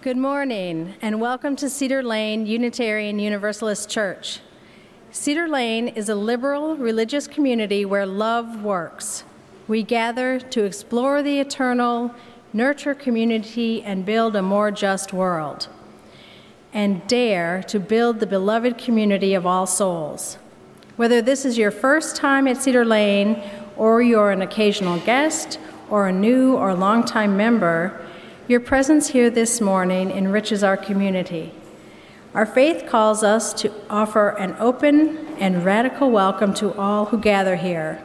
Good morning, and welcome to Cedar Lane Unitarian Universalist Church. Cedar Lane is a liberal religious community where love works. We gather to explore the eternal, nurture community, and build a more just world, and dare to build the beloved community of all souls. Whether this is your first time at Cedar Lane, or you're an occasional guest, or a new or longtime member, your presence here this morning enriches our community. Our faith calls us to offer an open and radical welcome to all who gather here.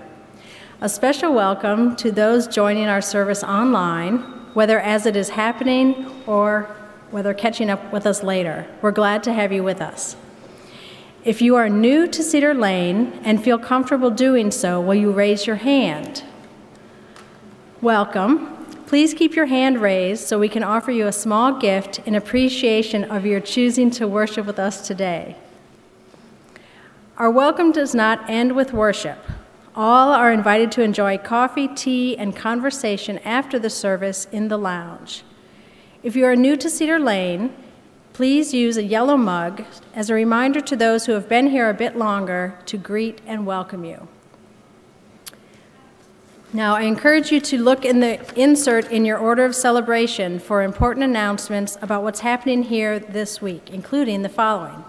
A special welcome to those joining our service online, whether as it is happening or whether catching up with us later. We're glad to have you with us. If you are new to Cedar Lane and feel comfortable doing so, will you raise your hand? Welcome. Please keep your hand raised so we can offer you a small gift in appreciation of your choosing to worship with us today. Our welcome does not end with worship. All are invited to enjoy coffee, tea, and conversation after the service in the lounge. If you are new to Cedar Lane, please use a yellow mug as a reminder to those who have been here a bit longer to greet and welcome you. Now, I encourage you to look in the insert in your order of celebration for important announcements about what's happening here this week, including the following.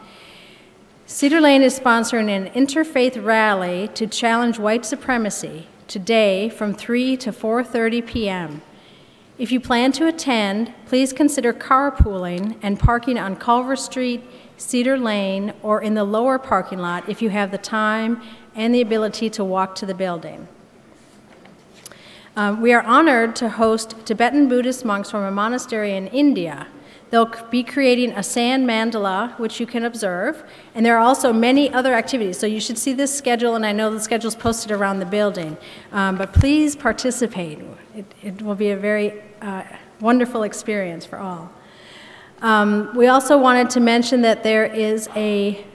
Cedar Lane is sponsoring an interfaith rally to challenge white supremacy today from 3 to 4:30 p.m. If you plan to attend, please consider carpooling and parking on Culver Street, Cedar Lane, or in the lower parking lot if you have the time and the ability to walk to the building. We are honored to host Tibetan Buddhist monks from a monastery in India. They'll be creating a sand mandala, which you can observe, and there are also many other activities. So you should see this schedule, and I know the schedule is posted around the building. But please participate. It will be a very wonderful experience for all. We also wanted to mention that there is a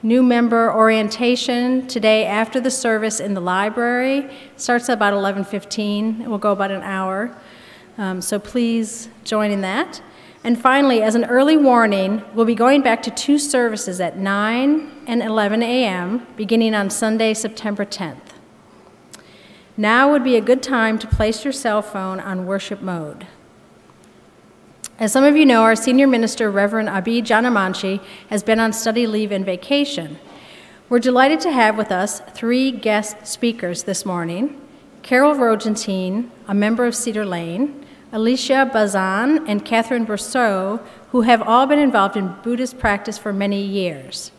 new member orientation today after the service in the library. Starts at about 11:15. It will go about an hour. So please join in that. And finally, as an early warning, we'll be going back to 2 services at 9 and 11 a.m. beginning on Sunday, September 10th. Now would be a good time to place your cell phone on worship mode. As some of you know, our senior minister, Reverend Abi Janamanchi, has been on study leave and vacation. We're delighted to have with us 3 guest speakers this morning: Carol Rogentine, a member of Cedar Lane, Alicia Bazan, and Catherine Brousseau, who have all been involved in Buddhist practice for many years.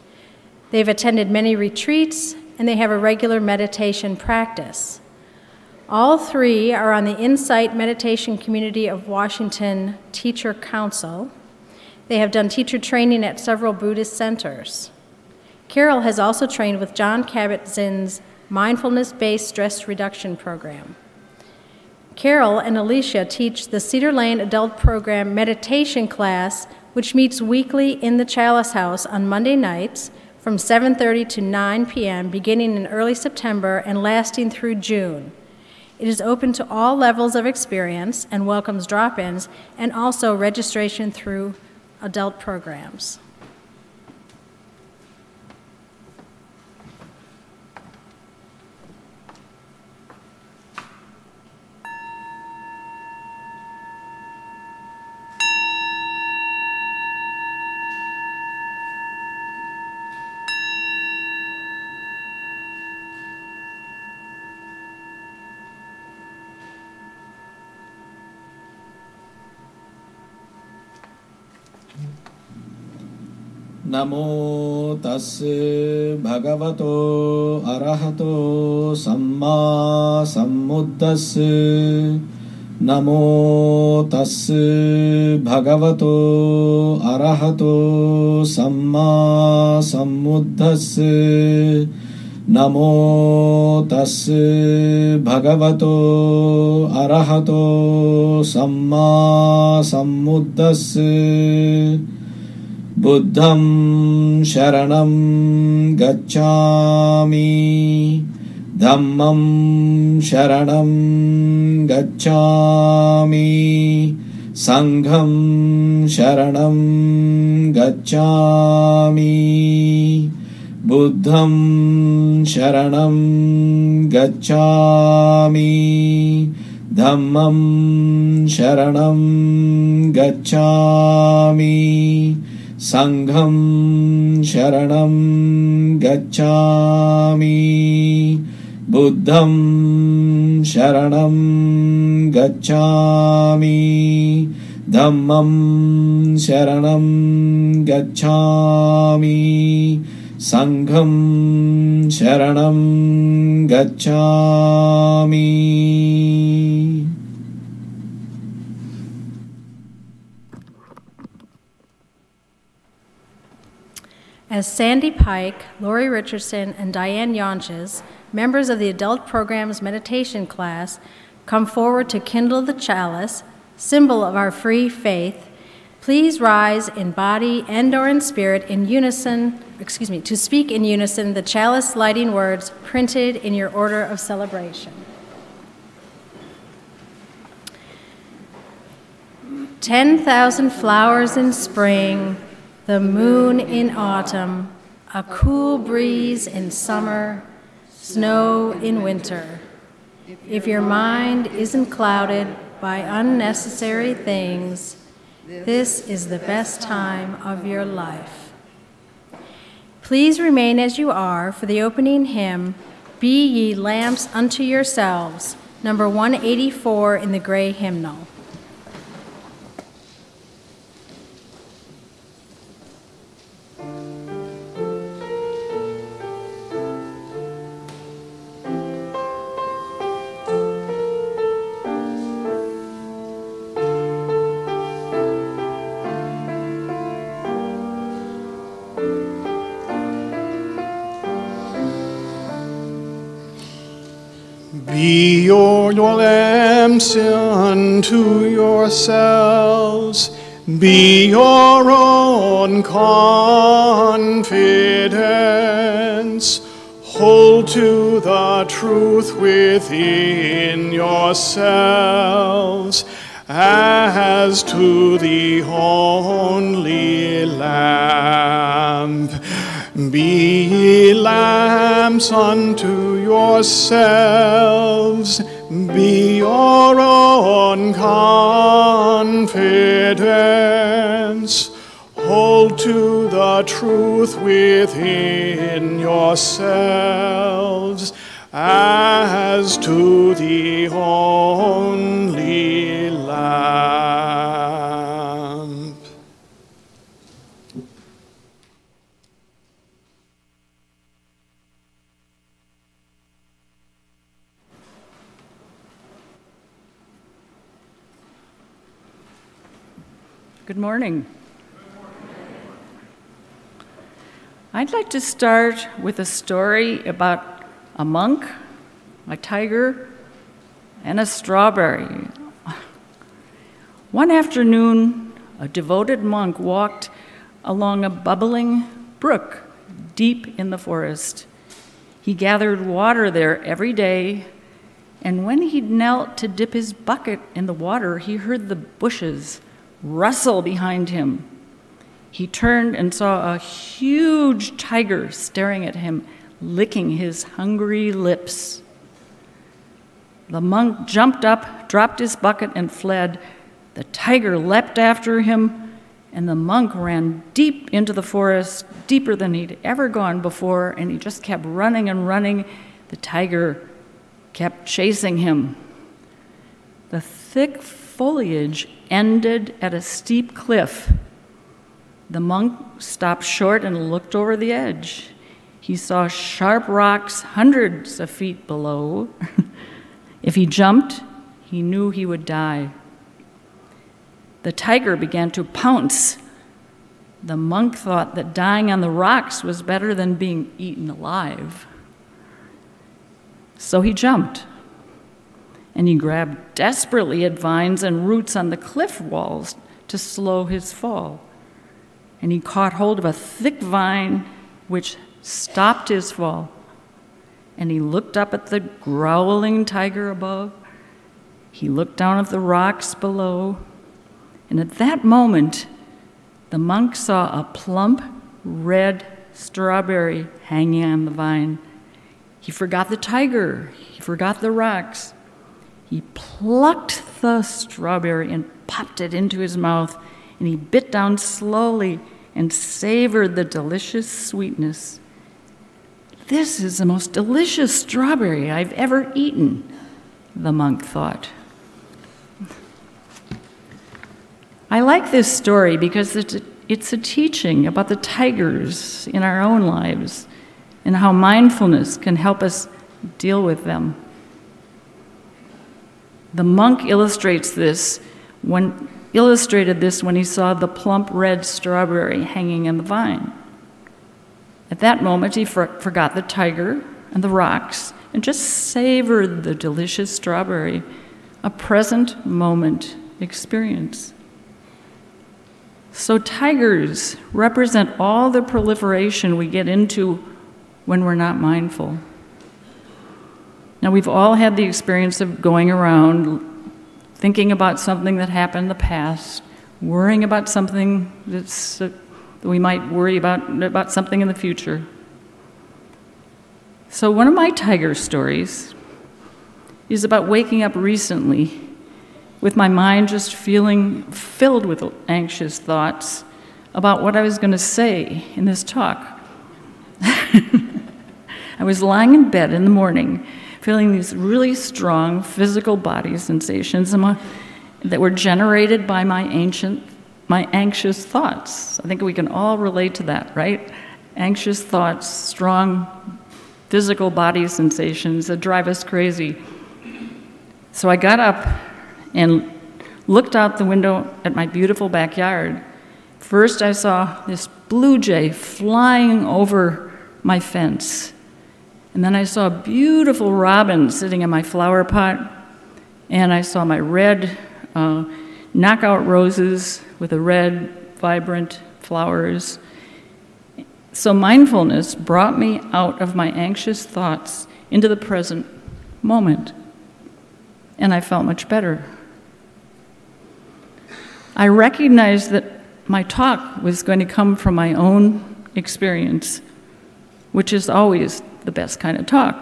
They've attended many retreats, and they have a regular meditation practice. All 3 are on the Insight Meditation Community of Washington Teacher Council. They have done teacher training at several Buddhist centers. Carol has also trained with John Kabat-Zinn's mindfulness-based stress reduction program. Carol and Alicia teach the Cedar Lane Adult Program meditation class, which meets weekly in the Chalice House on Monday nights from 7:30 to 9 p.m., beginning in early September and lasting through June. It is open to all levels of experience and welcomes drop-ins and also registration through adult programs. Namo tasse bhagavato arahato samma sambuddhasse. Namo tasse bhagavato arahato samma sambuddhasse. Namo tasse bhagavato arahato samma sambuddhasse. Buddham sharanam gacchami, Dhammam sharanam gacchami, Sangham Sharanam Gacchami. Buddham Sharanam Gacchami. Dhammam Sharanam Gacchami. Sangham Sharanam Gacchami. Buddham Sharanam Gacchami. Dhammam Sharanam Gacchami. Sangham Sharanam Gacchami. As Sandy Pike, Lori Richardson, and Diane Yonches, members of the Adult Program's meditation class, come forward to kindle the chalice, symbol of our free faith, please rise in body and or in spirit in unison, to speak in unison the chalice lighting words printed in your order of celebration. 10,000 flowers in spring, the moon in autumn, a cool breeze in summer, snow in winter. If your mind isn't clouded by unnecessary things, this is the best time of your life. Please remain as you are for the opening hymn, Be Ye Lamps Unto Yourselves, number 184 in the gray hymnal. Be your lamps unto yourselves, be your own confidence. Hold to the truth within yourselves, as to the only lamp. Be ye lamps unto yourselves, be your own confidence. Hold to the truth within yourselves, as to the only lamp. Good morning. I'd like to start with a story about a monk, a tiger, and a strawberry. One afternoon, a devoted monk walked along a bubbling brook deep in the forest. He gathered water there every day, and when he knelt to dip his bucket in the water, he heard the bushes rustle behind him. He turned and saw a huge tiger staring at him, licking his hungry lips. The monk jumped up, dropped his bucket, and fled. The tiger leapt after him, and the monk ran deep into the forest, deeper than he'd ever gone before, and he just kept running and running. The tiger kept chasing him. The thick foliage ended at a steep cliff. The monk stopped short and looked over the edge. He saw sharp rocks hundreds of feet below. If he jumped, he knew he would die. The tiger began to pounce. The monk thought that dying on the rocks was better than being eaten alive. So he jumped, and he grabbed desperately at vines and roots on the cliff walls to slow his fall. And he caught hold of a thick vine which stopped his fall. And he looked up at the growling tiger above. He looked down at the rocks below. And at that moment, the monk saw a plump red strawberry hanging on the vine. He forgot the tiger. He forgot the rocks. He plucked the strawberry and popped it into his mouth, and he bit down slowly and savored the delicious sweetness. This is the most delicious strawberry I've ever eaten, the monk thought. I like this story because it's a teaching about the tigers in our own lives and how mindfulness can help us deal with them. The monk illustrated this when he saw the plump red strawberry hanging in the vine. At that moment, he forgot the tiger and the rocks and just savored the delicious strawberry, a present moment experience. So tigers represent all the proliferation we get into when we're not mindful. Now, we've all had the experience of going around thinking about something that happened in the past, worrying about something that we might worry about something in the future. So one of my tiger stories is about waking up recently with my mind just feeling filled with anxious thoughts about what I was going to say in this talk. I was lying in bed in the morning, feeling these really strong physical body sensations that were generated by my anxious thoughts. I think we can all relate to that, right? Anxious thoughts, strong physical body sensations that drive us crazy. So I got up and looked out the window at my beautiful backyard. First, I saw this blue jay flying over my fence. And then I saw a beautiful robin sitting in my flower pot. And I saw my red knockout roses with the red, vibrant flowers. So mindfulness brought me out of my anxious thoughts into the present moment. And I felt much better. I recognized that my talk was going to come from my own experience, which is always the best kind of talk.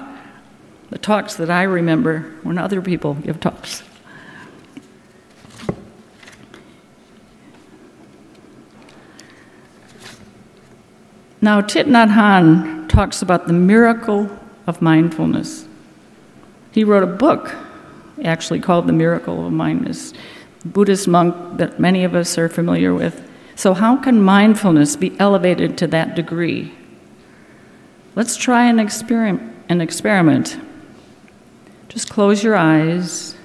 The talks that I remember when other people give talks. Now, Thich Nhat Hanh talks about the miracle of mindfulness. He wrote a book actually called The Miracle of Mindfulness, Buddhist monk that many of us are familiar with. So how can mindfulness be elevated to that degree? Let's try an experiment. Just close your eyes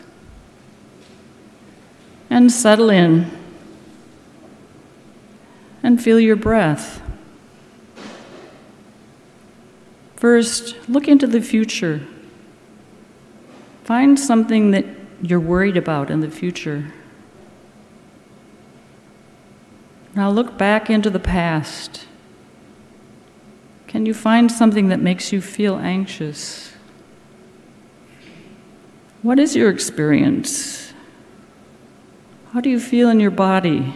and settle in and feel your breath. First, look into the future. Find something that you're worried about in the future. Now look back into the past. Can you find something that makes you feel anxious? What is your experience? How do you feel in your body?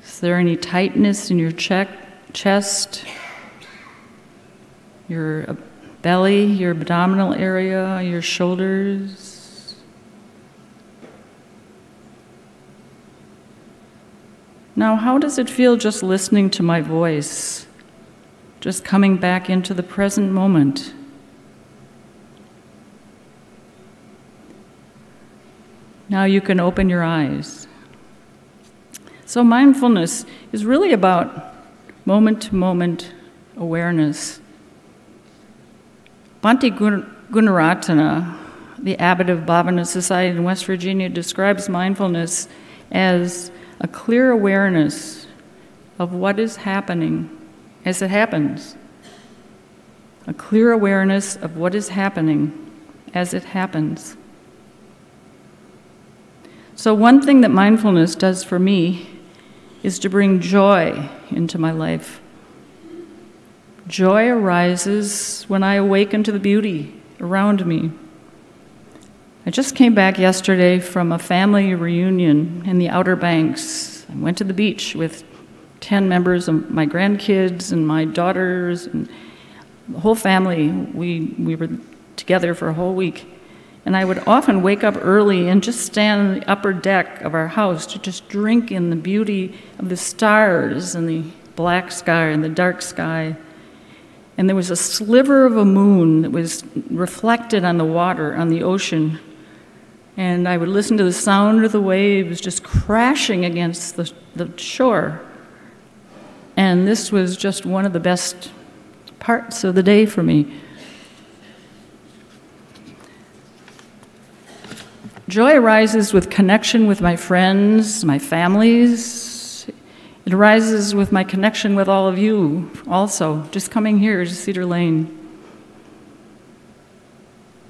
Is there any tightness in your chest, your belly, your abdominal area, your shoulders? Now, how does it feel just listening to my voice? Just coming back into the present moment? Now you can open your eyes. So mindfulness is really about moment-to-moment awareness. Bhante Gunaratana, the abbot of Bhavana Society in West Virginia, describes mindfulness as a clear awareness of what is happening as it happens. A clear awareness of what is happening as it happens. So one thing that mindfulness does for me is to bring joy into my life. Joy arises when I awaken to the beauty around me. I just came back yesterday from a family reunion in the Outer Banks. I went to the beach with 10 members of my grandkids and my daughters and the whole family. We were together for a whole week. And I would often wake up early and just stand on the upper deck of our house to just drink in the beauty of the stars and the black sky and the dark sky. And there was a sliver of a moon that was reflected on the water, on the ocean. And I would listen to the sound of the waves just crashing against the shore. And this was just one of the best parts of the day for me. Joy arises with connection with my friends, my families. It arises with my connection with all of you also, just coming here to Cedar Lane.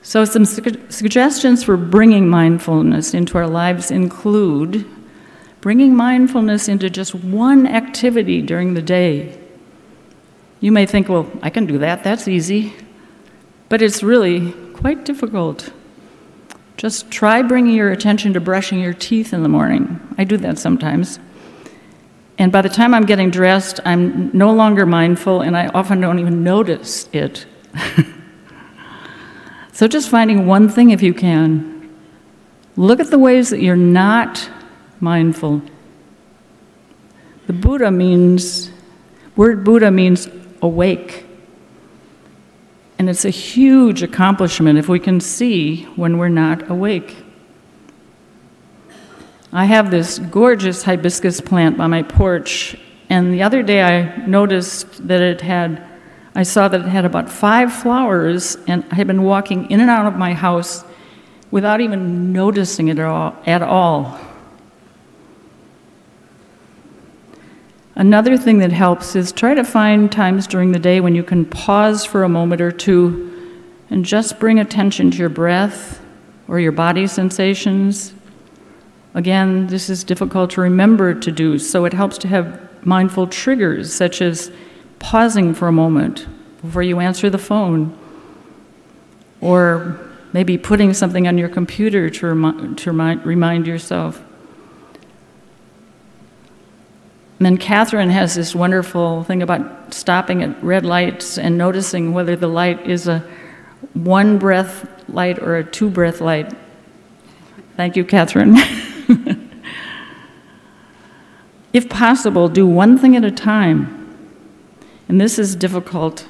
So some suggestions for bringing mindfulness into our lives include bringing mindfulness into just one activity during the day. You may think, well, I can do that, that's easy. But it's really quite difficult. Just try bringing your attention to brushing your teeth in the morning. I do that sometimes. And by the time I'm getting dressed, I'm no longer mindful, and I often don't even notice it. So just finding one thing if you can. Look at the ways that you're not mindful. The word Buddha means awake. And it's a huge accomplishment if we can see when we're not awake. I have this gorgeous hibiscus plant by my porch, and the other day I noticed that I saw that it had about 5 flowers, and I had been walking in and out of my house without even noticing it at all. Another thing that helps is try to find times during the day when you can pause for a moment or two and just bring attention to your breath or your body sensations. Again, this is difficult to remember to do, so it helps to have mindful triggers, such as pausing for a moment before you answer the phone, or maybe putting something on your computer to remind yourself. And then Catherine has this wonderful thing about stopping at red lights and noticing whether the light is a 1-breath light or a 2-breath light. Thank you, Catherine. If possible, do one thing at a time. And this is difficult.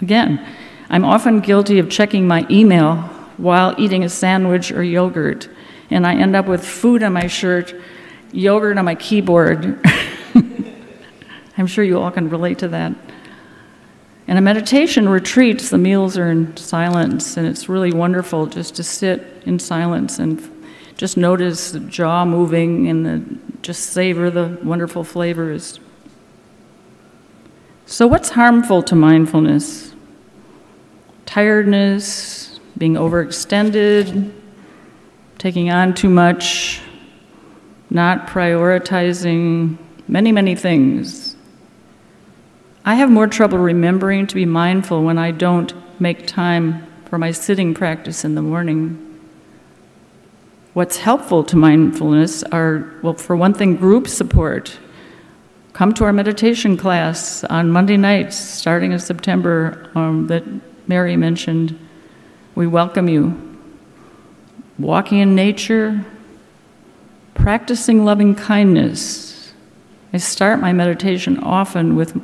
Again, I'm often guilty of checking my email while eating a sandwich or yogurt, and I end up with food on my shirt, yogurt on my keyboard. I'm sure you all can relate to that. And a meditation retreats, the meals are in silence, and it's really wonderful just to sit in silence and just notice the jaw moving and just savor the wonderful flavors. So what's harmful to mindfulness? Tiredness, being overextended, taking on too much, not prioritizing, many, many things. I have more trouble remembering to be mindful when I don't make time for my sitting practice in the morning. What's helpful to mindfulness are, well, for one thing, group support. Come to our meditation class on Monday nights, starting in September, that Mary mentioned. We welcome you. Walking in nature, practicing loving kindness. I start my meditation often with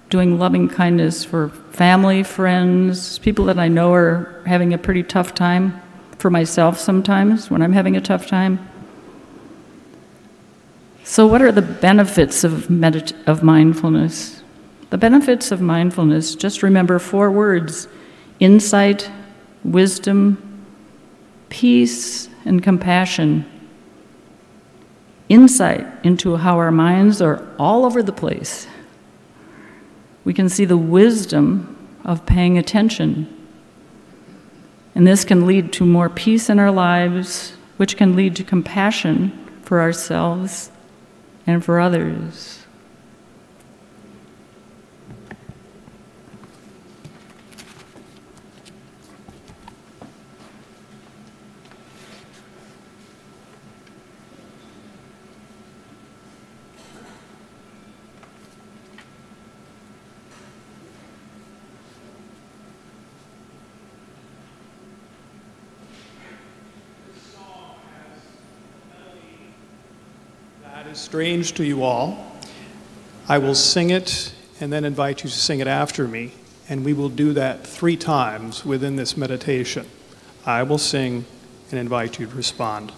doing loving kindness for family, friends, people that I know are having a pretty tough time, for myself sometimes when I'm having a tough time. So what are the benefits of mindfulness? The benefits of mindfulness, just remember 4 words: insight, wisdom, peace, and compassion. Insight into how our minds are all over the place. We can see the wisdom of paying attention. And this can lead to more peace in our lives, which can lead to compassion for ourselves and for others. that is strange to you all, I will sing it and then invite you to sing it after me. And we will do that 3 times within this meditation. I will sing and invite you to respond.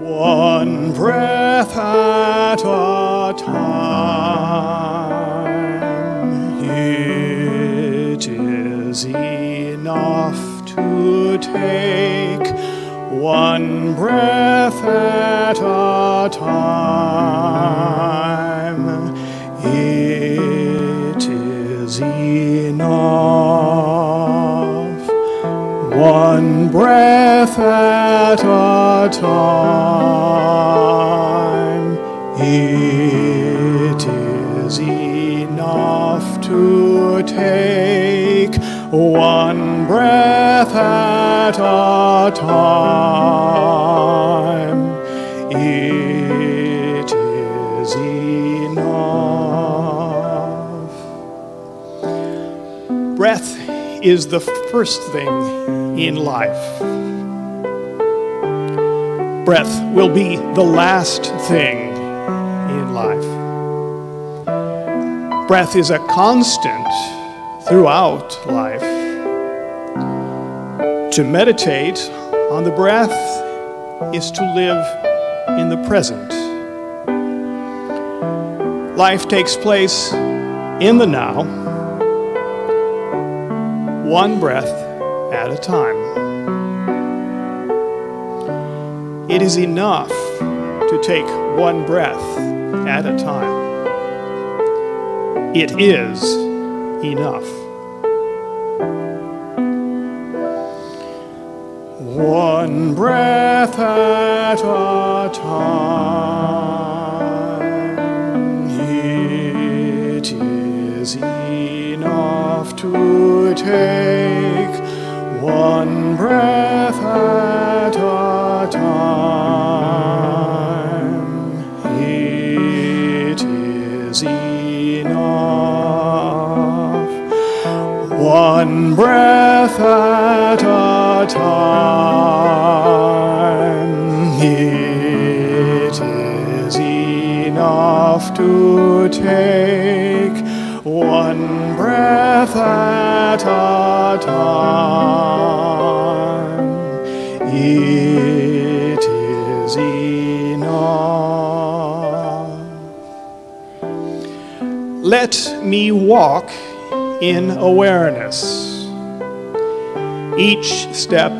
One breath at a time, it is enough to take one breath at a time. It is enough. One breath at a time. It is enough to take one breath at a time. It is enough. Breath is the first thing in life. Breath will be the last thing in life. Breath is a constant throughout life. To meditate on the breath is to live in the present. Life takes place in the now, one breath at a time. It is enough to take one breath at a time. It is enough. One breath at a time. It is enough to take one breath at a time. It is enough. One breath at a time. It is enough to take one breath at a time. It is enough. Let me walk in awareness. Each step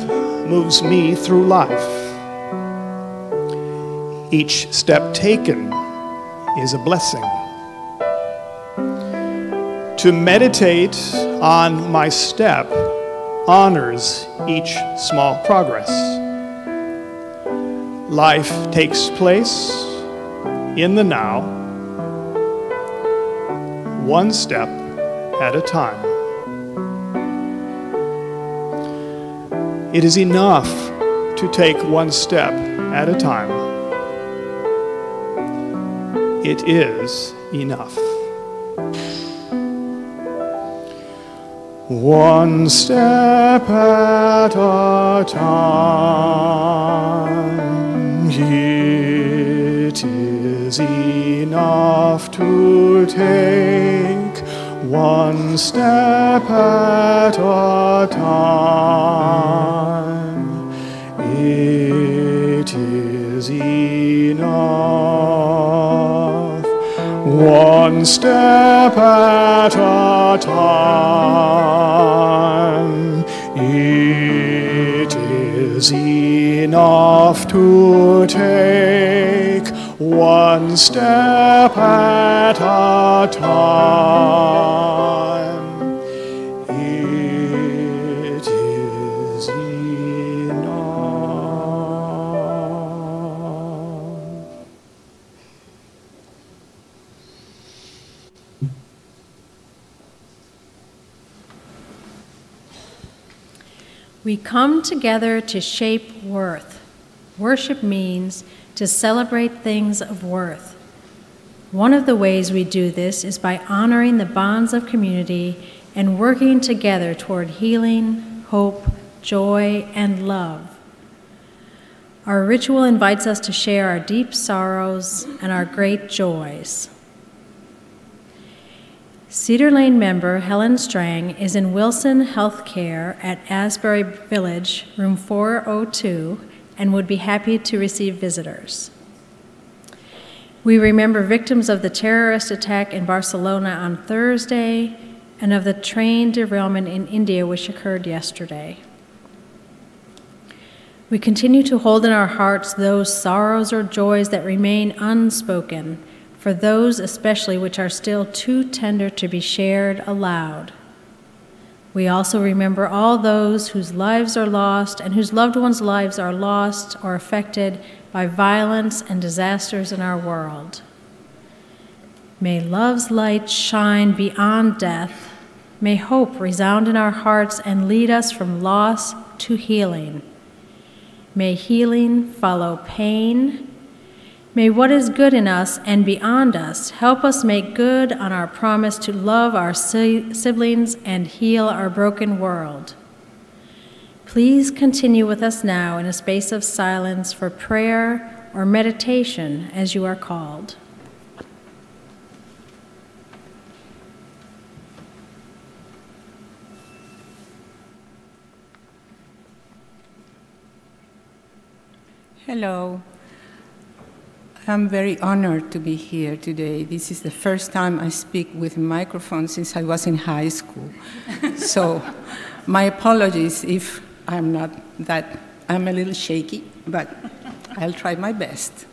moves me through life. Each step taken is a blessing. To meditate on my step honors each small progress. Life takes place in the now, one step at a time. It is enough to take one step at a time. It is enough. One step at a time. It is enough to take one step at a time. It is enough. One step at a time. It is enough to take one step at a time. It is enough. We come together to shape worth. Worship means to celebrate things of worth. One of the ways we do this is by honoring the bonds of community and working together toward healing, hope, joy, and love. Our ritual invites us to share our deep sorrows and our great joys. Cedar Lane member Helen Strang is in Wilson Healthcare at Asbury Village, room 402, and would be happy to receive visitors. We remember victims of the terrorist attack in Barcelona on Thursday and of the train derailment in India, which occurred yesterday. We continue to hold in our hearts those sorrows or joys that remain unspoken, for those especially which are still too tender to be shared aloud. We also remember all those whose lives are lost and whose loved ones' lives are lost or affected by violence and disasters in our world. May love's light shine beyond death. May hope resound in our hearts and lead us from loss to healing. May healing follow pain. May what is good in us and beyond us help us make good on our promise to love our siblings and heal our broken world. Please continue with us now in a space of silence for prayer or meditation as you are called. Hello. I'm very honored to be here today. This is the first time I speak with a microphone since I was in high school. So my apologies if I'm a little shaky, but I'll try my best.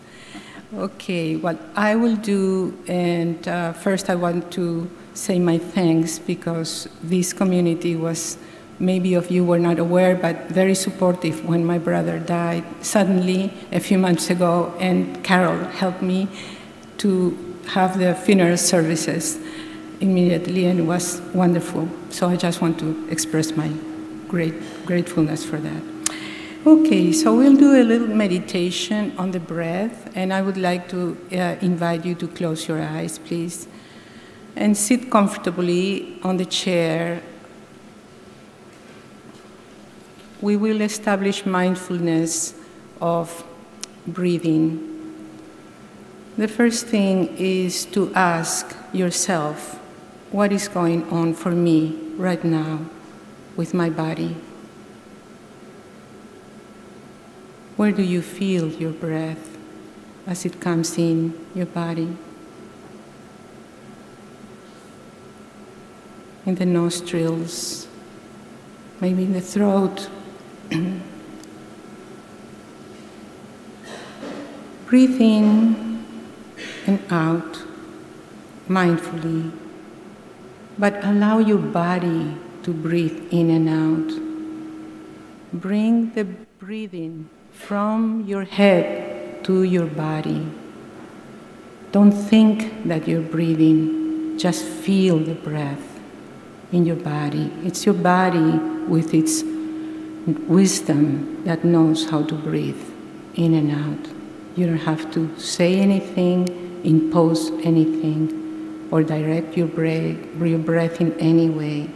Okay, what I will do, and first I want to say my thanks because this community was, maybe of you were not aware, but very supportive when my brother died suddenly a few months ago, and Carol helped me to have the funeral services immediately, and it was wonderful. So I just want to express my gratefulness for that. Okay, so we'll do a little meditation on the breath, and I would like to invite you to close your eyes, please, and sit comfortably on the chair. We will establish mindfulness of breathing. The first thing is to ask yourself, what is going on for me right now with my body? Where do you feel your breath as it comes in your body? In the nostrils, maybe in the throat. Breathe in and out mindfully, but allow your body to breathe in and out. Bring the breathing from your head to your body. Don't think that you're breathing, just feel the breath in your body. It's your body with its wisdom that knows how to breathe in and out. You don't have to say anything, impose anything, or direct your breath in any way.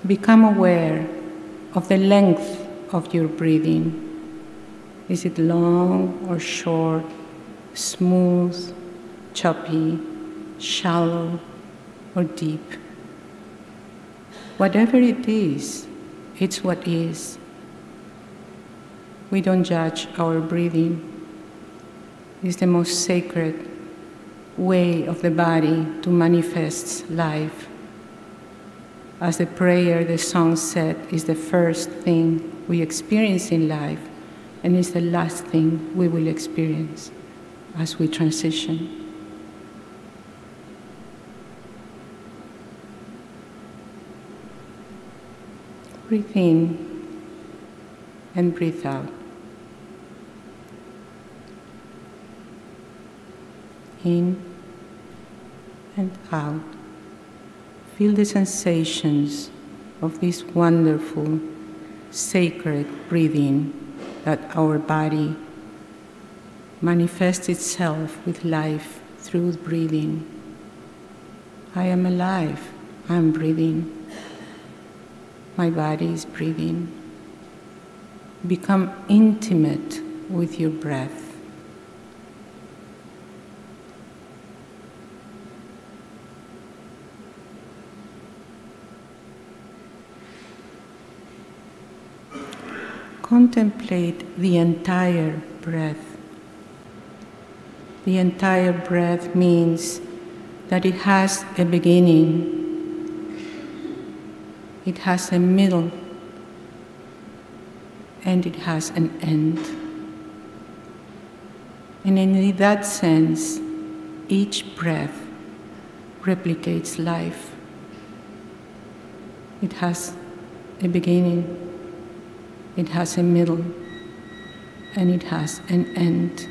Become aware of the length of your breathing. Is it long or short, smooth, choppy, shallow, or deep? Whatever it is, it's what is. We don't judge our breathing. It's the most sacred way of the body to manifest life. As the prayer, the song said, is the first thing we experience in life, and is the last thing we will experience as we transition. Breathe in and breathe out. In and out. Feel the sensations of this wonderful, sacred breathing that our body manifests itself with life through breathing. I am alive. I am breathing. My body is breathing. Become intimate with your breath. Contemplate the entire breath. The entire breath means that it has a beginning, it has a middle, and it has an end. And in that sense, each breath replicates life. It has a beginning, it has a middle, and it has an end.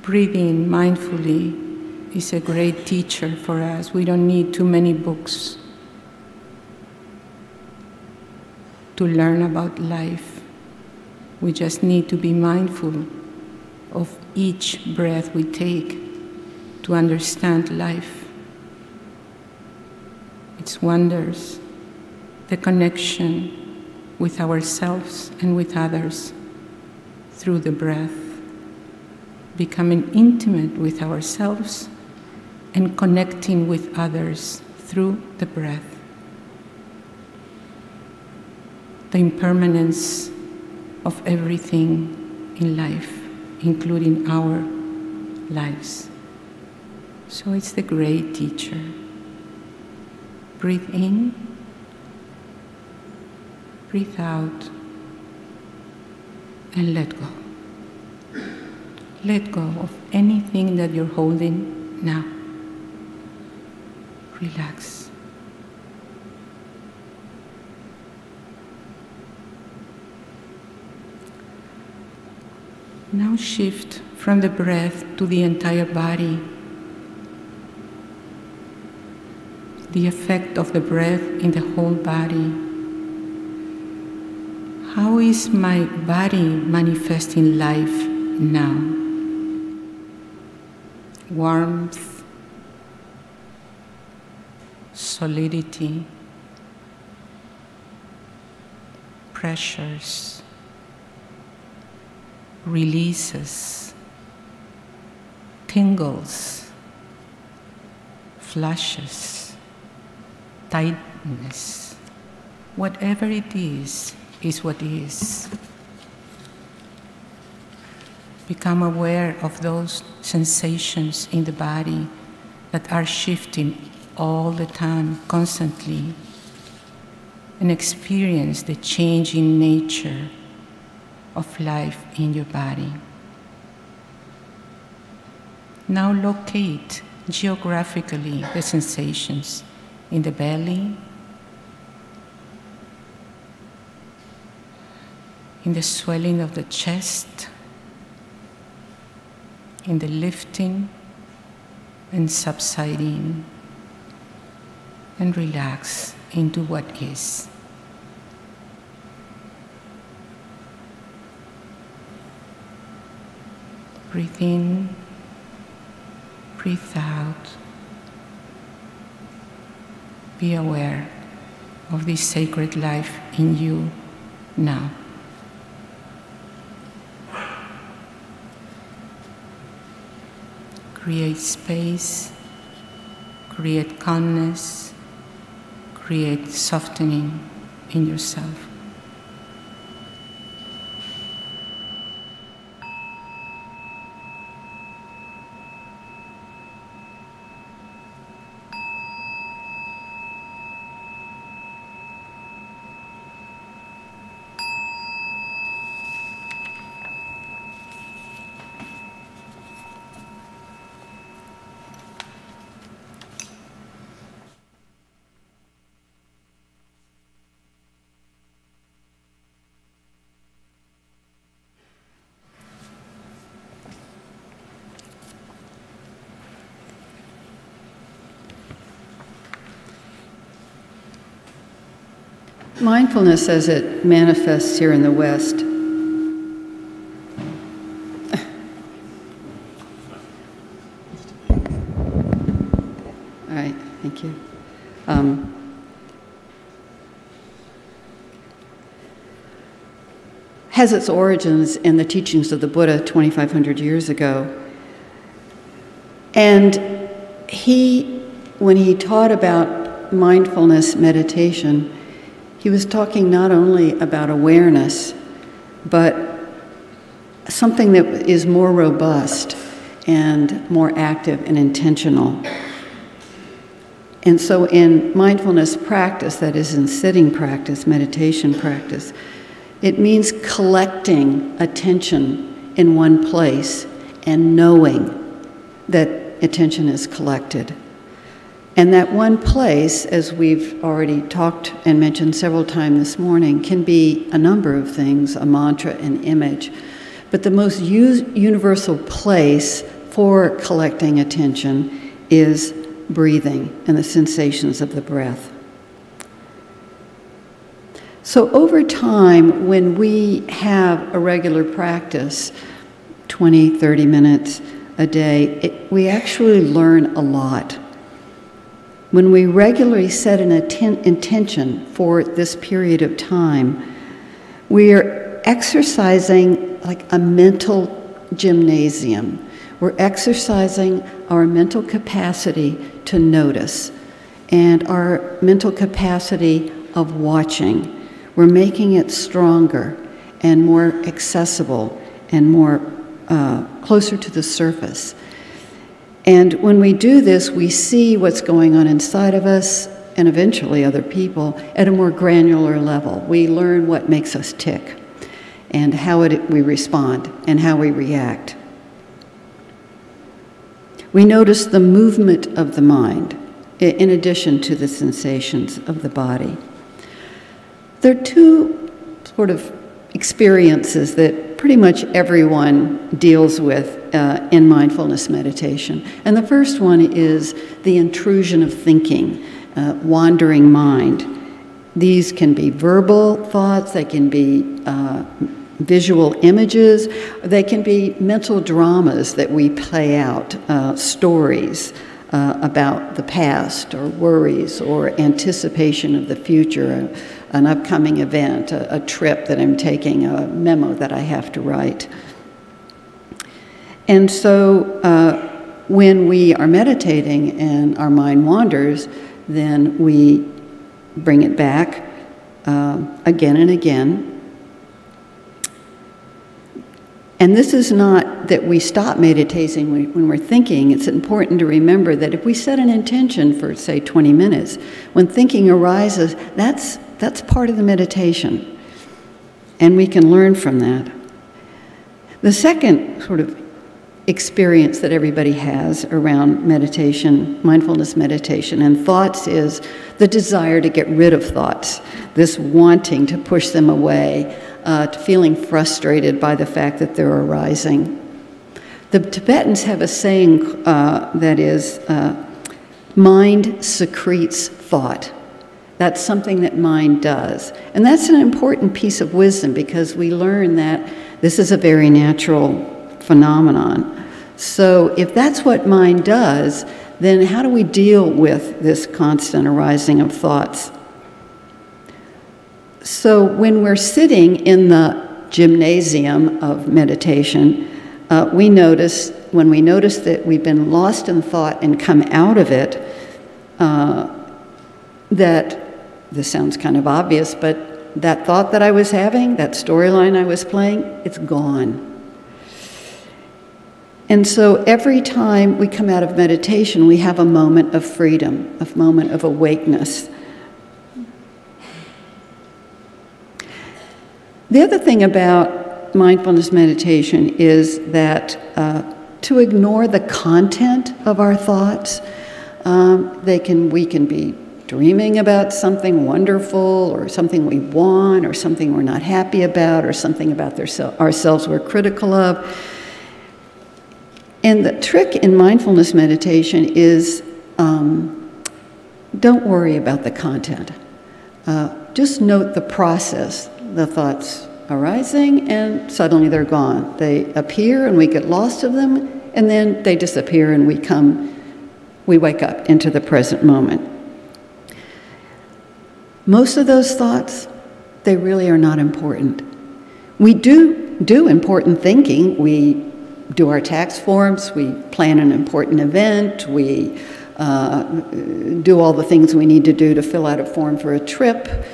Breathing mindfully is a great teacher for us. We don't need too many books to learn about life. We just need to be mindful of each breath we take to understand life, its wonders, the connection with ourselves and with others through the breath, becoming intimate with ourselves and connecting with others through the breath. The impermanence of everything in life, including our lives. So it's the great teacher. Breathe in, breathe out, and let go. Let go of anything that you're holding now. Relax. Now shift from the breath to the entire body. The effect of the breath in the whole body. How is my body manifesting life now? Warmth, solidity, pressures, releases, tingles, flashes, tightness. Whatever it is what is. Become aware of those sensations in the body that are shifting all the time, constantly, and experience the changing nature of life in your body. Now locate geographically the sensations in the belly, in the swelling of the chest, in the lifting and subsiding, and relax into what is. Breathe in, breathe out. Be aware of this sacred life in you now. Create space, create calmness, create softening in yourself. Mindfulness as it manifests here in the West. All right, thank you. Has its origins in the teachings of the Buddha 2,500 years ago. And when he taught about mindfulness meditation, he was talking not only about awareness, but something that is more robust and more active and intentional. And so in mindfulness practice, that is in sitting practice, meditation practice, it means collecting attention in one place and knowing that attention is collected. And that one place, as we've already talked and mentioned several times this morning, can be a number of things, a mantra, an image. But the most universal place for collecting attention is breathing and the sensations of the breath. So over time, when we have a regular practice, 20, 30 minutes a day, we actually learn a lot. When we regularly set an intention for this period of time, we are exercising like a mental gymnasium. We're exercising our mental capacity to notice and our mental capacity of watching. We're making it stronger and more accessible and more closer to the surface. And when we do this, we see what's going on inside of us and eventually other people at a more granular level. We learn what makes us tick and how we respond and how we react. We notice the movement of the mind in addition to the sensations of the body. There are two sort of experiences that pretty much everyone deals with in mindfulness meditation. And the first one is the intrusion of thinking, wandering mind. These can be verbal thoughts, they can be visual images, they can be mental dramas that we play out, stories about the past, or worries, or anticipation of the future, an upcoming event, a trip that I'm taking, a memo that I have to write. And so when we are meditating and our mind wanders, then we bring it back again and again. And this is not that we stop meditating when we're thinking. It's important to remember that if we set an intention for, say, 20 minutes, when thinking arises, that's part of the meditation. And we can learn from that. The second sort of experience that everybody has around meditation, mindfulness meditation, and thoughts is the desire to get rid of thoughts, this wanting to push them away, to feeling frustrated by the fact that they're arising. The Tibetans have a saying that is, mind secretes thought. That's something that mind does. And that's an important piece of wisdom because we learn that this is a very natural phenomenon. So if that's what mind does, then how do we deal with this constant arising of thoughts? So when we're sitting in the gymnasium of meditation, when we notice that we've been lost in thought and come out of it, that this sounds kind of obvious, but that thought that I was having, that storyline I was playing, it's gone. And so every time we come out of meditation, we have a moment of freedom, a moment of awakeness. The other thing about mindfulness meditation is that to ignore the content of our thoughts, we can be dreaming about something wonderful or something we want or something we're not happy about or something about ourselves we're critical of. And the trick in mindfulness meditation is don't worry about the content. Just note the process. The thoughts arising, and suddenly they're gone. They appear, and we get lost of them, and then they disappear, and we wake up into the present moment. Most of those thoughts, they really are not important. We do important thinking. We do our tax forms, we plan an important event, we do all the things we need to do to fill out a form for a trip,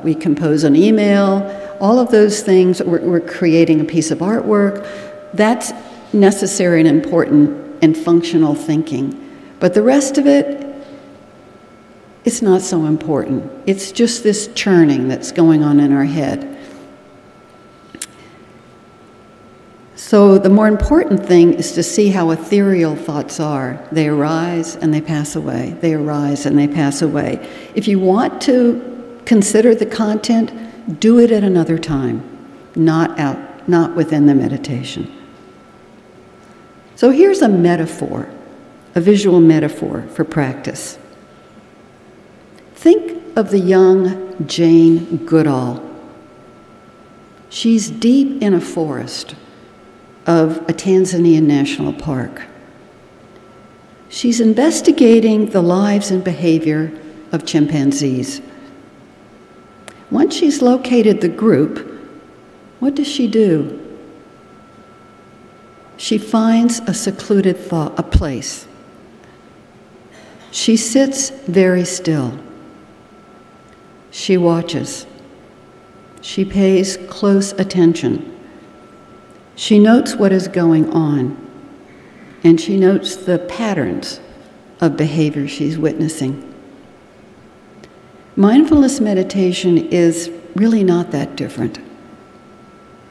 we compose an email, all of those things, we're creating a piece of artwork. That's necessary and important and functional thinking. But the rest of it, it's not so important. It's just this churning that's going on in our head. So the more important thing is to see how ethereal thoughts are. They arise and they pass away. They arise and they pass away. If you want to consider the content, do it at another time, not within the meditation. So here's a metaphor, a visual metaphor for practice. Think of the young Jane Goodall. She's deep in a forest of a Tanzanian national park. She's investigating the lives and behavior of chimpanzees. Once she's located the group, what does she do? She finds a secluded place. She sits very still. She watches. She pays close attention. She notes what is going on, and she notes the patterns of behavior she's witnessing. Mindfulness meditation is really not that different.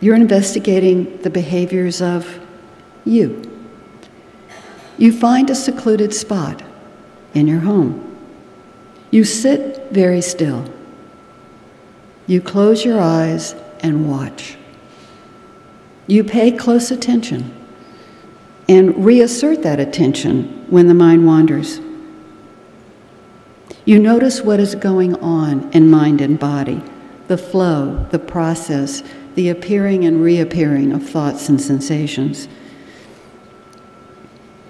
You're investigating the behaviors of you. You find a secluded spot in your home. You sit very still. You close your eyes and watch. You pay close attention and reassert that attention when the mind wanders. You notice what is going on in mind and body, the flow, the process, the appearing and reappearing of thoughts and sensations.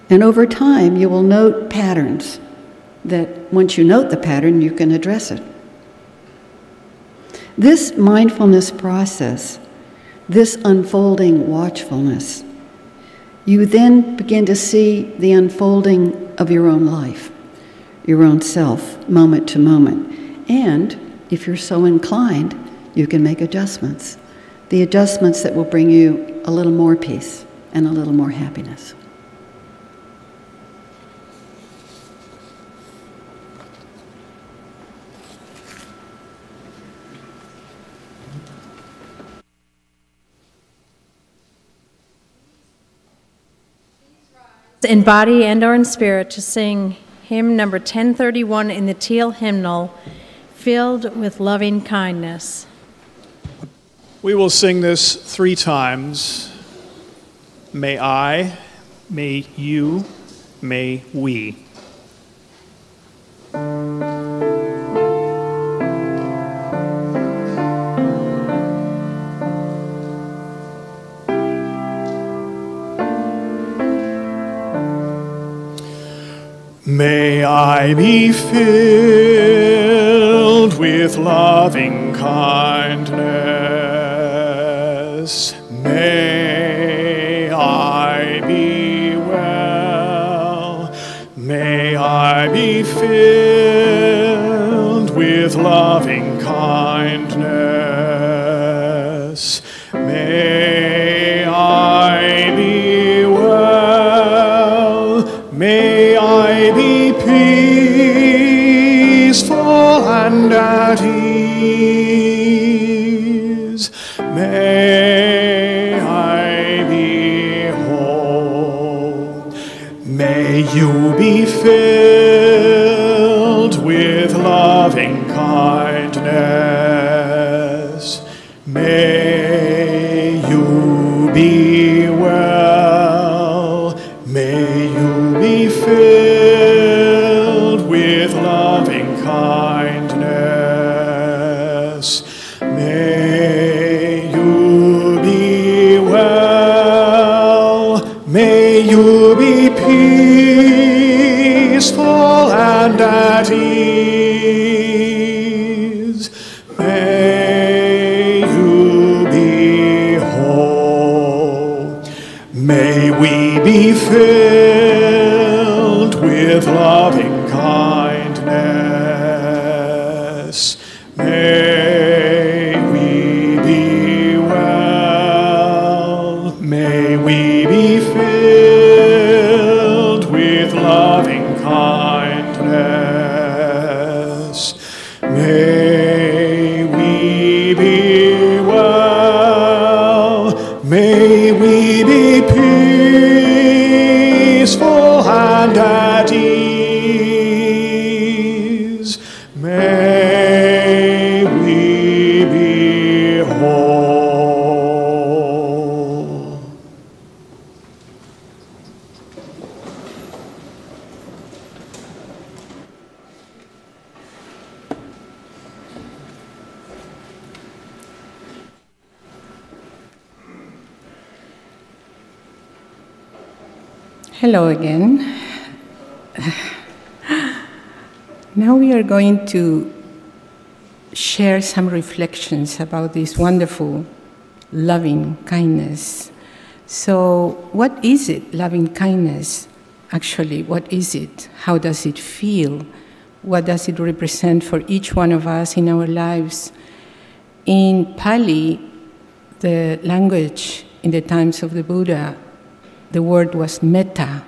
And over time, you will note patterns that once you note the pattern, you can address it. This mindfulness process, this unfolding watchfulness, you then begin to see the unfolding of your own life, your own self, moment to moment. And if you're so inclined, you can make adjustments. The adjustments that will bring you a little more peace and a little more happiness. In body and or in spirit to sing hymn number 1031 in the Teal hymnal, Filled with Loving Kindness. We will sing this 3 times. May I, may you, may we. May I be filled with loving kindness. May I be well. May I be filled with loving kindness. May I be well. May I be peaceful and at ease. May I be whole. May you be filled with loving kindness. May you be well. May you be filled with loving kindness. May you be filled with loving kindness. May you be well. May you be well. May you be well. May you be filled with loving kindness. May you be filled with loving kindness. May you be filled with loving kindness. May you be filled with loving kindness. May you be filled with loving kindness. May you be well. May you be well. May you be filled with loving kindness. May you be well, may you be peaceful and at ease. May you be whole. May we be filled with loving kindness. May we be well. May we be filled with loving kindness. May we be well. May we be peaceful and at ease. May we be whole. Hello again. Now we are going to share some reflections about this wonderful loving kindness. So, what is it, loving kindness? Actually, what is it? How does it feel? What does it represent for each one of us in our lives? In Pali, the language in the times of the Buddha, the word was metta.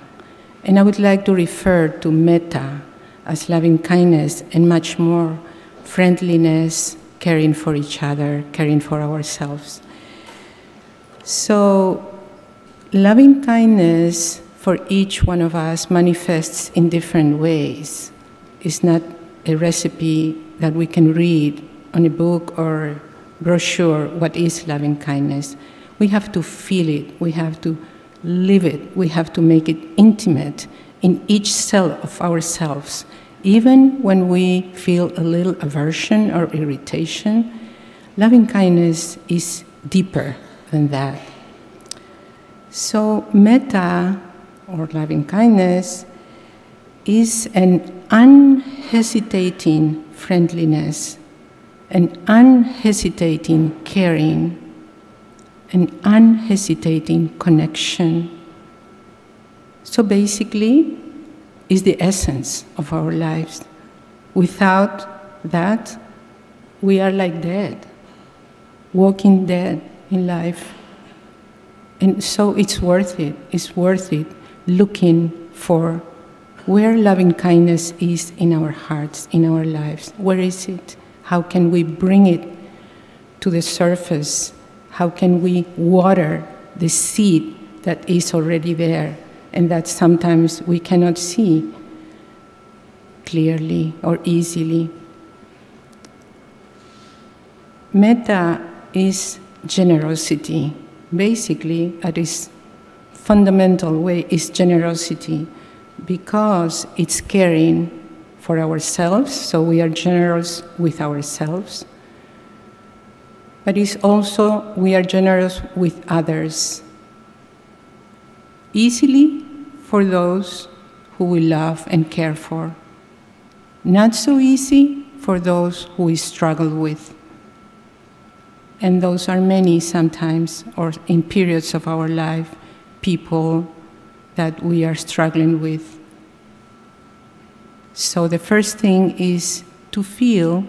And I would like to refer to metta as loving kindness and much more friendliness, caring for each other, caring for ourselves. So, loving kindness for each one of us manifests in different ways. It's not a recipe that we can read on a book or brochure, what is loving kindness. We have to feel it, we have to live it, we have to make it intimate in each cell of ourselves. Even when we feel a little aversion or irritation, loving kindness is deeper than that. So metta, or loving kindness, is an unhesitating friendliness, an unhesitating caring, an unhesitating connection. So basically, is the essence of our lives. Without that, we are like dead, walking dead in life. And so it's worth it looking for where loving kindness is in our hearts, in our lives. Where is it? How can we bring it to the surface? How can we water the seed that is already there and that sometimes we cannot see clearly or easily? Metta is generosity. Basically, at its fundamental way, is generosity because it's caring for ourselves, so we are generous with ourselves. But it's also, we are generous with others. Easily for those who we love and care for. Not so easy for those who we struggle with. And those are many sometimes, or in periods of our life, people that we are struggling with. So the first thing is to feel,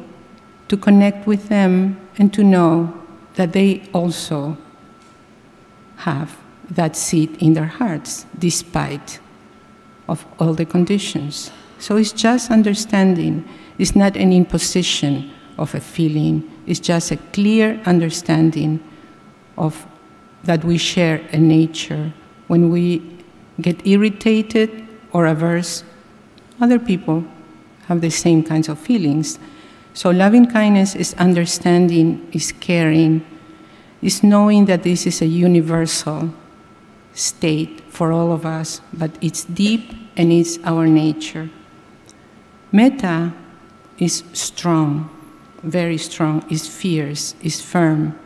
to connect with them, and to know that they also have that seed in their hearts, despite of all the conditions. So it's just understanding. It's not an imposition of a feeling. It's just a clear understanding of that we share a nature. When we get irritated or averse, other people have the same kinds of feelings. So loving kindness is understanding, is caring, is knowing that this is a universal state for all of us, but it's deep and it's our nature. Metta is strong. very strong, is fierce, is firm.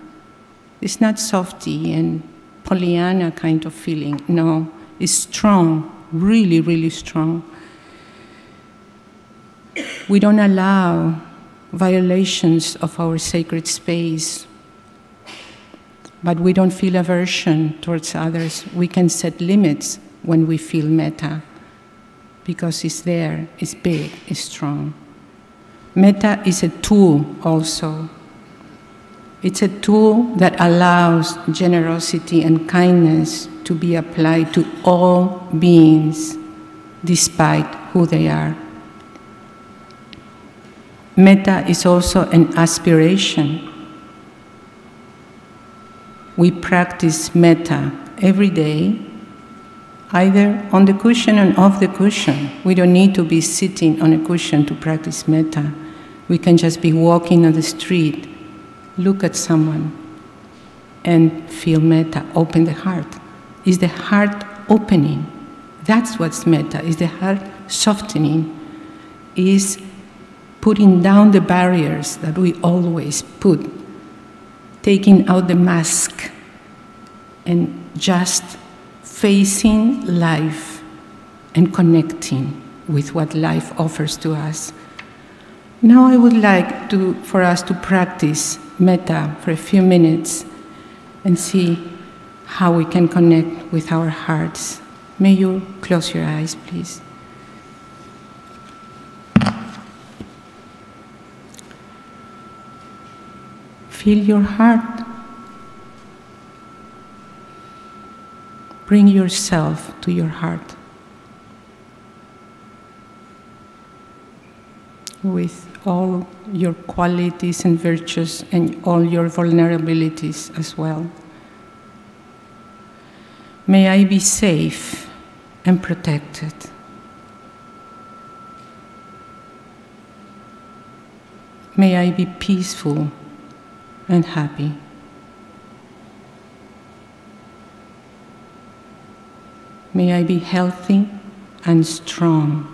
It's not softy and Pollyanna kind of feeling. No, it's strong, really, really strong. We don't allow violations of our sacred space, but we don't feel aversion towards others. We can set limits when we feel metta, because it's there, it's big, it's strong. Metta is a tool also. It's a tool that allows generosity and kindness to be applied to all beings, despite who they are. Metta is also an aspiration. We practice metta every day, either on the cushion and off the cushion. We don't need to be sitting on a cushion to practice metta. We can just be walking on the street, look at someone, and feel metta, open the heart. Is the heart opening? That's what's metta, is the heart softening, is putting down the barriers that we always put, taking out the mask, and just facing life and connecting with what life offers to us. Now I would like for us to practice metta for a few minutes and see how we can connect with our hearts. May you close your eyes, please. Feel your heart. Bring yourself to your heart with all your qualities and virtues and all your vulnerabilities as well. May I be safe and protected. May I be peaceful and happy. May I be healthy and strong.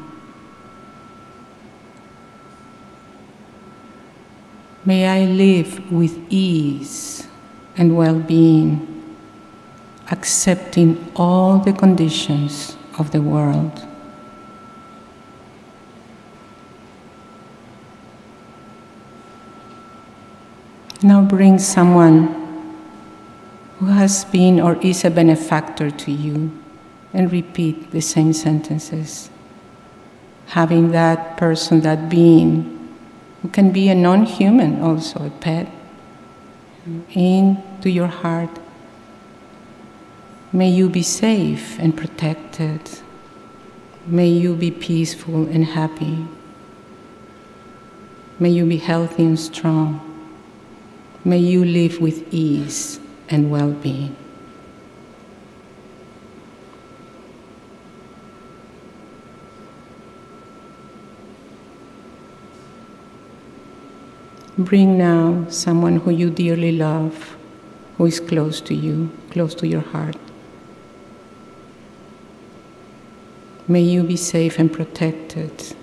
May I live with ease and well-being, accepting all the conditions of the world. Now bring someone who has been or is a benefactor to you and repeat the same sentences. Having that person, that being, who can be a non-human also, a pet, into your heart. May you be safe and protected. May you be peaceful and happy. May you be healthy and strong. May you live with ease and well-being. Bring now someone who you dearly love, who is close to you, close to your heart. May you be safe and protected.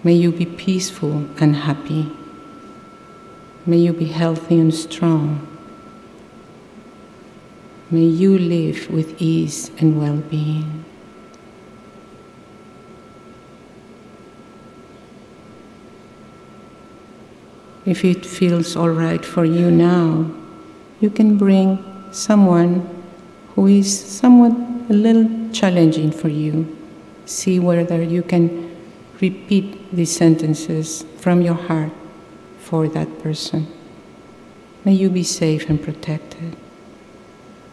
May you be peaceful and happy. May you be healthy and strong. May you live with ease and well-being. If it feels all right for you now, you can bring someone who is somewhat a little challenging for you. See whether you can repeat these sentences from your heart for that person. May you be safe and protected.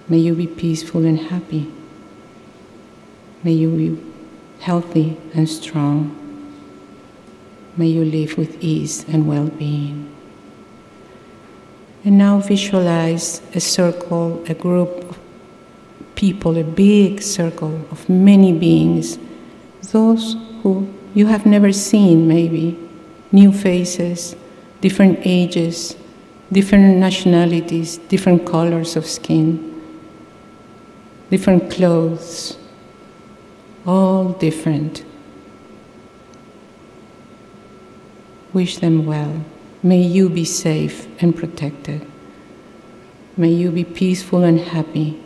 May you be peaceful and happy. May you be healthy and strong. May you live with ease and well-being. And now visualize a circle, a group of people, a big circle of many beings, those who you have never seen maybe, new faces, different ages, different nationalities, different colors of skin, different clothes, all different. wish them well. May you be safe and protected. May you be peaceful and happy.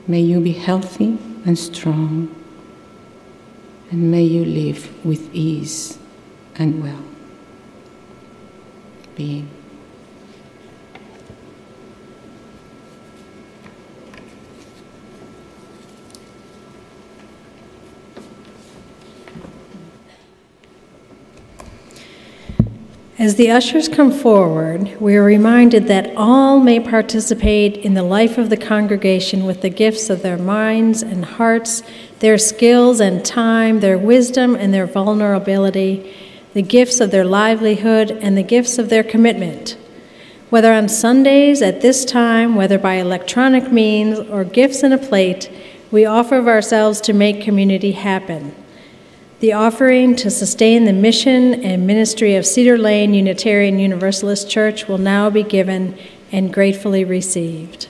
May you be healthy and strong. And may you live with ease and well being. As the ushers come forward, we are reminded that all may participate in the life of the congregation with the gifts of their minds and hearts, their skills and time, their wisdom and their vulnerability, the gifts of their livelihood and the gifts of their commitment. Whether on Sundays at this time, whether by electronic means or gifts in a plate, we offer of ourselves to make community happen. The offering to sustain the mission and ministry of Cedar Lane Unitarian Universalist Church will now be given and gratefully received.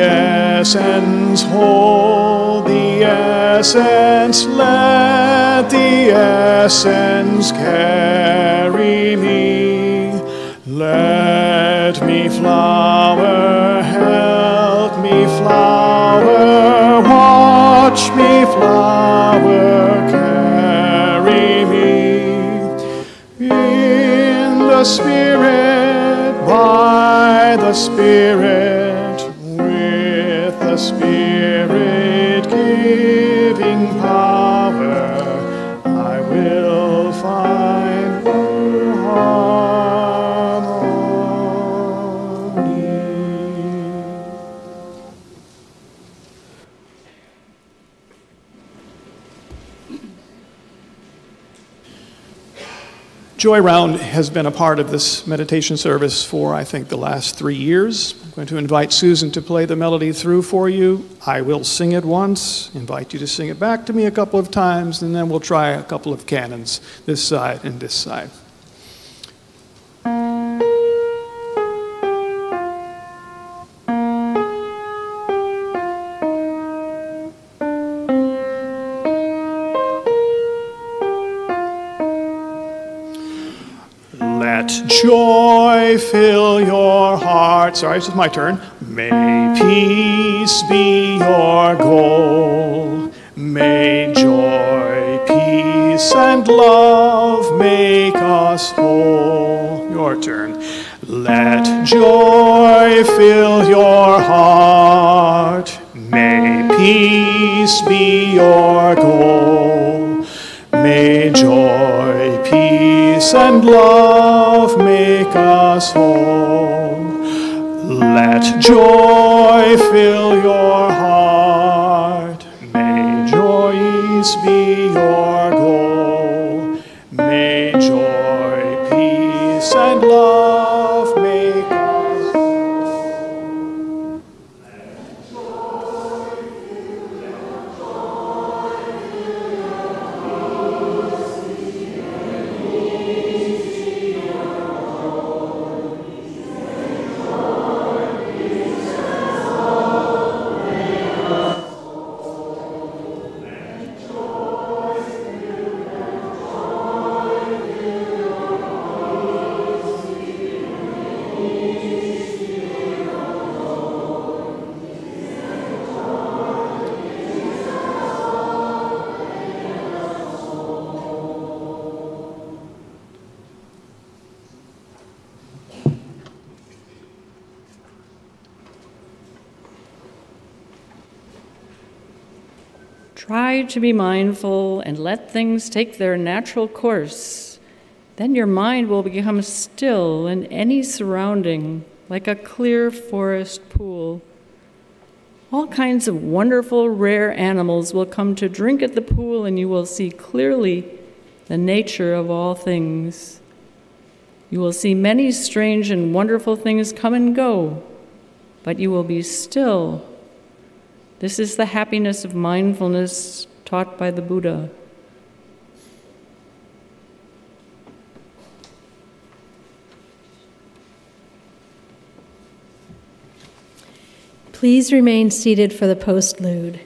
Essence, hold the essence, let the essence carry me. Let me flower, help me flower, watch me flower, carry me. In the Spirit, by the Spirit, the Spirit giving power, I will find harmony. Joy Round has been a part of this meditation service for, I think, the last 3 years. I'm going to invite Susan to play the melody through for you. I will sing it once, invite you to sing it back to me a couple of times, and then we'll try a couple of canons, this side and this side. Let joy fill your heart. Sorry, this is my turn. May peace be your goal. May joy, peace, and love make us whole. Your turn. Let joy fill your heart. May peace be your goal. May joy, peace, and love make us whole. Let joy fill your heart. May joy be your goal. May joy, peace, and love make us whole. Let joy fill your joy. Try to be mindful and let things take their natural course. Then your mind will become still in any surrounding, like a clear forest pool. All kinds of wonderful, rare animals will come to drink at the pool, and you will see clearly the nature of all things. You will see many strange and wonderful things come and go, but you will be still. This is the happiness of mindfulness taught by the Buddha. Please remain seated for the postlude.